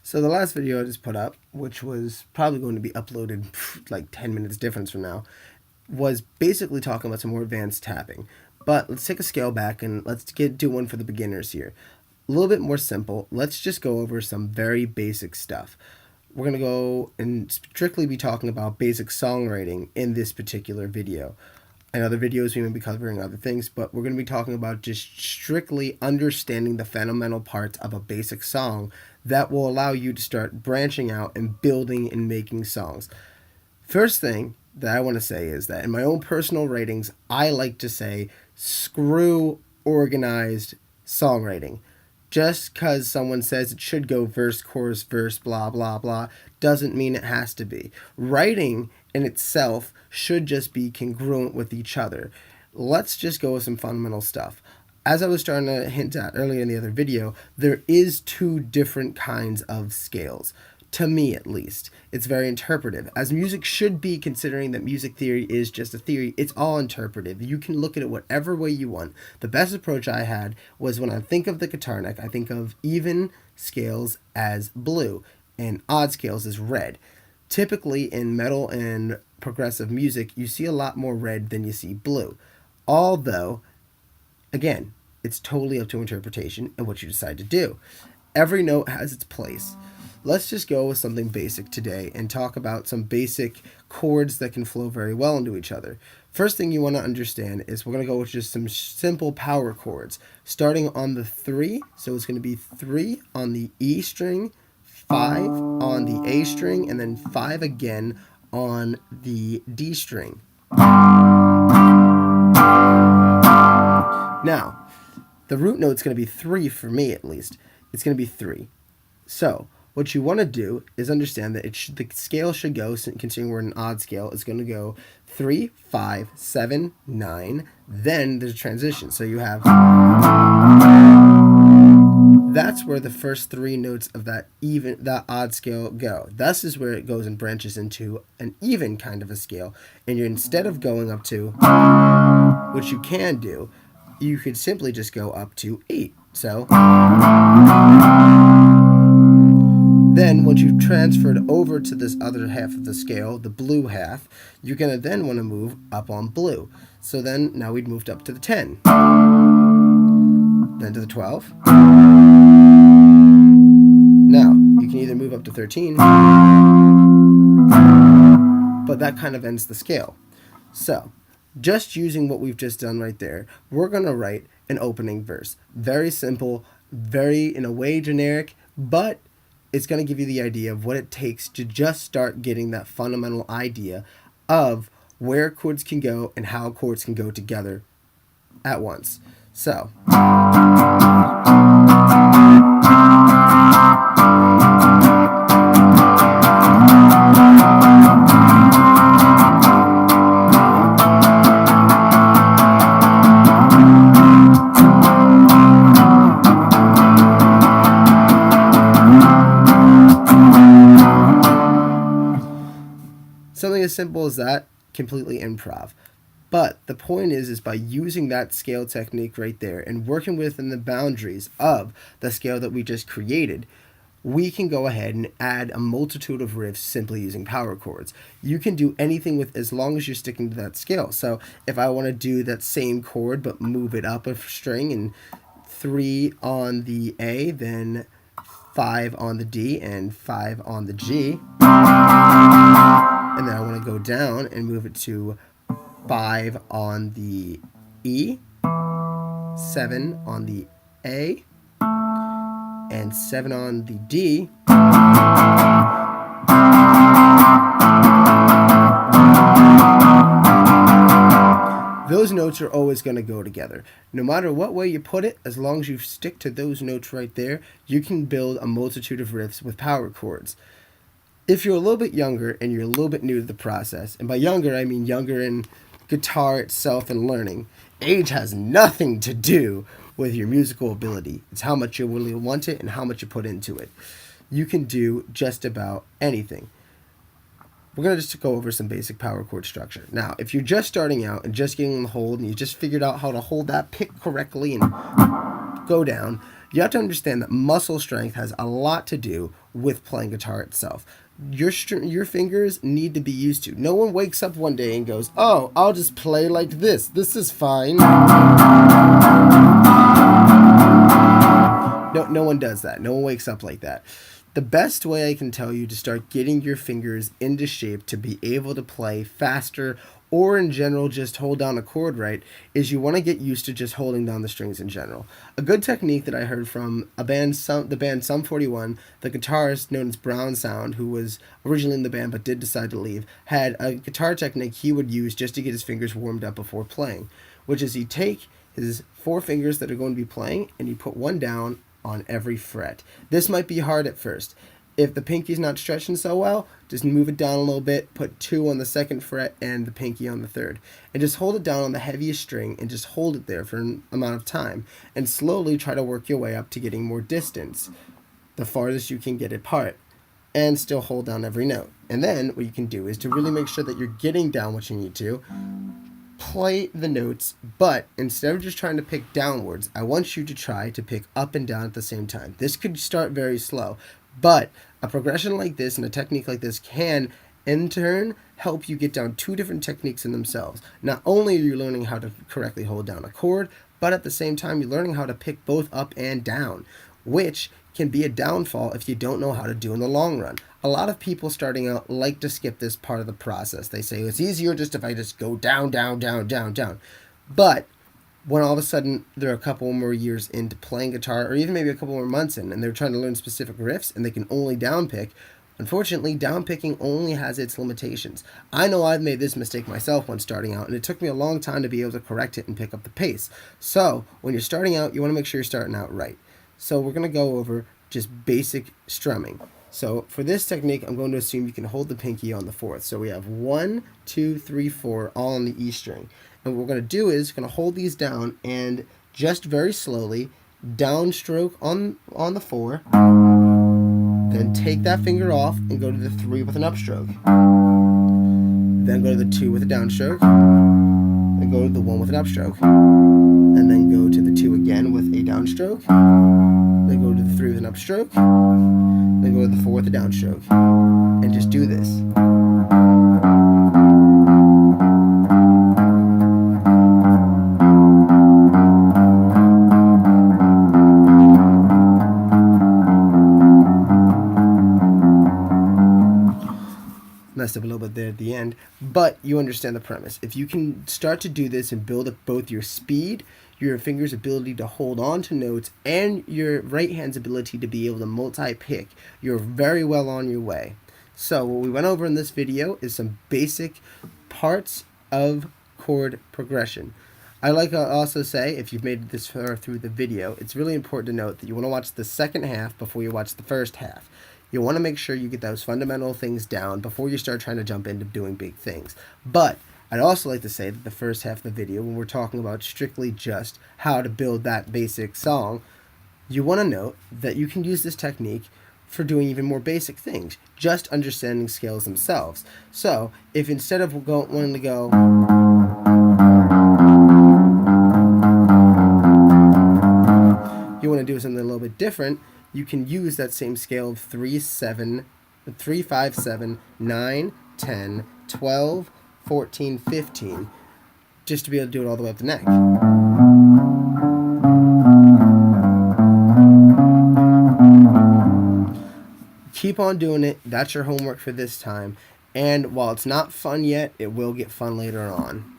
So the last video I just put up, which was probably going to be uploaded like 10 minutes difference from now, was basically talking about some more advanced tapping. But let's take a scale back and let's do one for the beginners here. A little bit more simple. Let's just go over some very basic stuff. We're going to go and strictly be talking about basic songwriting in this particular video. In other videos, we may be covering other things, but we're going to be talking about just strictly understanding the fundamental parts of a basic song that will allow you to start branching out and building and making songs. First thing that I want to say is that in my own personal ratings, I like to say screw organized songwriting. Just because someone says it should go verse, chorus, verse, blah, blah, blah, doesn't mean it has to be. Writing in itself should just be congruent with each other. Let's just go with some fundamental stuff. As I was starting to hint at earlier in the other video, there is two different kinds of scales. To me, at least. It's very interpretive, as music should be, considering that music theory is just a theory. It's all interpretive. You can look at it whatever way you want. The best approach I had was when I think of the guitar neck, I think of even scales as blue and odd scales as red. Typically in metal and progressive music, you see a lot more red than you see blue. Although, again, it's totally up to interpretation and what you decide to do. Every note has its place. Let's just go with something basic today and talk about some basic chords that can flow very well into each other. First thing you want to understand is we're going to go with just some simple power chords, starting on the 3. So it's going to be 3 on the E string, 5 on the A string, and then 5 again on the D string. Now, the root note's going to be 3 for me at least. It's going to be 3. So what you want to do is understand that the scale should go, considering we're in an odd scale, it's going to go 3, 5, 7, 9. Then there's a transition. So you have... That's where the first 3 notes of that odd scale go. This is where it goes and branches into an even kind of a scale. And you're, instead of going up to, which you can do, you could simply just go up to 8. So... Then, once you've transferred over to this other half of the scale, the blue half, you're going to then want to move up on blue. So then, now we've moved up to the 10. Then to the 12. Now, you can either move up to 13, but that kind of ends the scale. So, just using what we've just done right there, we're going to write an opening verse. Very simple, very, in a way, generic, but it's going to give you the idea of what it takes to just start getting that fundamental idea of where chords can go and how chords can go together at once. So... something as simple as that, completely improv. But the point is by using that scale technique right there and working within the boundaries of the scale that we just created, we can go ahead and add a multitude of riffs simply using power chords. You can do anything with, as long as you're sticking to that scale. So if I want to do that same chord but move it up a string, and 3 on the A, then 5 on the D, and 5 on the G, and then I want to go down and move it to 5 on the E, 7 on the A, and 7 on the D. Those notes are always going to go together. No matter what way you put it, as long as you stick to those notes right there, you can build a multitude of riffs with power chords. If you're a little bit younger and you're a little bit new to the process, and by younger I mean younger in guitar itself and learning, age has nothing to do with your musical ability. It's how much you really want it and how much you put into it. You can do just about anything. We're going to just go over some basic power chord structure. Now, if you're just starting out and just getting on the hold and you just figured out how to hold that pick correctly and go down, You have to understand that muscle strength has a lot to do with playing guitar itself. Your fingers need to be used to. No one wakes up one day and goes, "Oh, I'll just play like this. This is fine." No one does that. No one wakes up like that. The best way I can tell you to start getting your fingers into shape to be able to play faster, or in general just hold down a chord right, is you want to get used to just holding down the strings in general. A good technique that I heard from the band Sum 41, the guitarist known as Brown Sound, who was originally in the band but did decide to leave, had a guitar technique he would use just to get his fingers warmed up before playing, which is he'd take his 4 fingers that are going to be playing and he'd put one down on every fret. This might be hard at first. If the pinky's not stretching so well, just move it down a little bit, put 2 on the 2nd fret and the pinky on the 3rd. And just hold it down on the heaviest string and just hold it there for an amount of time. And slowly try to work your way up to getting more distance, the farthest you can get it apart. And still hold down every note. And then what you can do is to really make sure that you're getting down what you need to, play the notes, but instead of just trying to pick downwards, I want you to try to pick up and down at the same time. This could start very slow, but a progression like this and a technique like this can, in turn, help you get down 2 different techniques in themselves. Not only are you learning how to correctly hold down a chord, but at the same time, you're learning how to pick both up and down, which can be a downfall if you don't know how to do in the long run. A lot of people starting out like to skip this part of the process. They say it's easier just if I just go down, down, down, down, down. But when all of a sudden they're a couple more years into playing guitar, or even maybe a couple more months in, and they're trying to learn specific riffs and they can only downpick, unfortunately, downpicking only has its limitations. I know I've made this mistake myself when starting out, and it took me a long time to be able to correct it and pick up the pace. So when you're starting out, you want to make sure you're starting out right. So we're going to go over just basic strumming. So for this technique, I'm going to assume you can hold the pinky on the 4th. So we have 1, 2, 3, 4, all on the E string. And what we're going to do is going to hold these down and just very slowly downstroke on the 4. Then take that finger off and go to the 3 with an upstroke. Then go to the 2 with a downstroke. Then go to the 1 with an upstroke. And then go to the 2 again with a downstroke. Then go to the 3 with an upstroke. Then go to the 4 with a downstroke. And just do this. Messed up a little bit there at the end, but you understand the premise. If you can start to do this and build up both your speed, your fingers' ability to hold on to notes, and your right hand's ability to be able to multi-pick, you're very well on your way. So what we went over in this video is some basic parts of chord progression. I like to also say, if you've made it this far through the video, it's really important to note that you want to watch the second half before you watch the first half. You want to make sure you get those fundamental things down before you start trying to jump into doing big things. But I'd also like to say that the first half of the video, when we're talking about strictly just how to build that basic song, you want to note that you can use this technique for doing even more basic things, just understanding scales themselves. So if instead of wanting to go, you want to do something a little bit different, you can use that same scale of 3, 7, 3, 5, 7, 9, 10, 12, 14, 15, just to be able to do it all the way up the neck. Keep on doing it. That's your homework for this time. And while it's not fun yet, it will get fun later on.